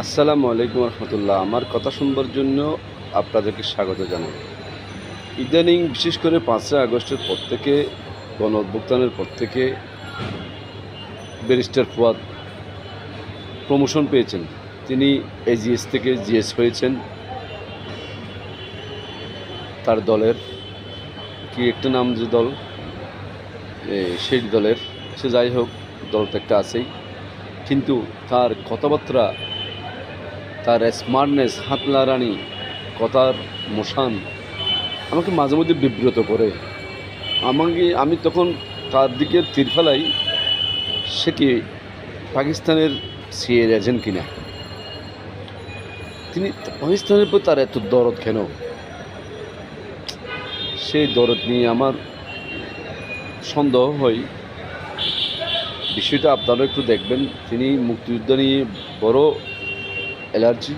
আসসালামু আলাইকুম রহমতুল্লাহ। আমার কথা শুনবার জন্য আপনাদেরকে স্বাগত জানাই। ইদানিং বিশেষ করে 5ই আগস্টের পর থেকে, গণ অভ্যুত্থানের পর থেকে ব্যারিস্টার ফুয়াদ প্রমোশন পেয়েছেন। তিনি এজিএস থেকে জিএস হয়েছেন। তার দলের কি একটা নাম, যে দল, সেই দলের সে যাই হোক, দল তো একটা আছেই, কিন্তু তার কথাবার্তা, তার স্মার্টনেস, হাত লাড়ানি, কথার মোশান আমাকে মাঝে মধ্যে বিব্রত করে। আমি তখন তার দিকে তীর ফেলাই, সে কি পাকিস্তানের সিএর এজেন্ট কিনা। তিনি পাকিস্তানের প্রতি তার এত দরদ কেন? সেই দরদ নিয়ে আমার সন্দেহ হয়। বিষয়টা আপনারা একটু দেখবেন। তিনি মুক্তিযুদ্ধ নিয়ে বড় অ্যালার্জি,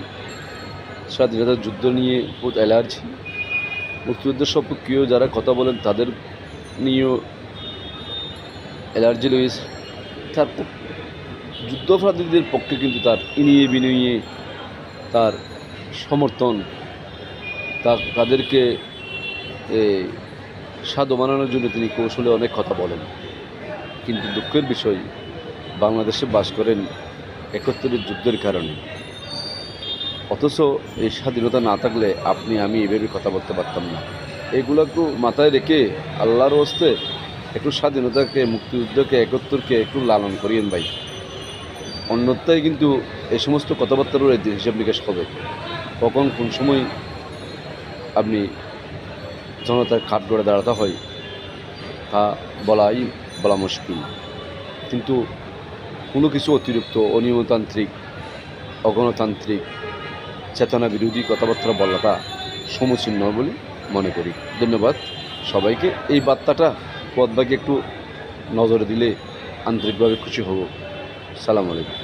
স্বাধীনতা যুদ্ধ নিয়ে বহুত অ্যালার্জি, মুক্তিযুদ্ধের সপক্ষেও যারা কথা বলেন তাদের নিয়েও অ্যালার্জি রয়েছে। তার যুদ্ধাপরাধীদের পক্ষে কিন্তু তার ইনিয়ে বিনিয়ে তার সমর্থন, তাদেরকে সাধু বানানোর জন্য তিনি কৌশলে অনেক কথা বলেন। কিন্তু দুঃখের বিষয়, বাংলাদেশে বাস করেন ৭১-এর যুদ্ধের কারণে, অথচ এই স্বাধীনতা না থাকলে আপনি আমি এভাবে কথা বলতে পারতাম না। এগুলো একটু মাথায় রেখে আল্লাহর হস্তে একটু স্বাধীনতাকে, মুক্তিযুদ্ধকে, ৭১-কে একটু লালন করিয়েন ভাই। অন্যথায় কিন্তু এই সমস্ত কথাবার্তারও হিসাব নিকাশ হবে। কখন কোন সময় আপনি জনতার কাঠগড়ে দাঁড়াতে হয় তা বলা মুশকিল। কিন্তু কোনো কিছু অতিরিক্ত অনিয়মতান্ত্রিক, অগণতান্ত্রিক, চেতনা বিরোধী কথাবার্তা বলাটা সমীচীন নয় বলে মনে করি। ধন্যবাদ সবাইকে। এই বার্তাটা পদভাগে একটু নজরে দিলে আন্তরিকভাবে খুশি হব। সালাম আলাইকুম।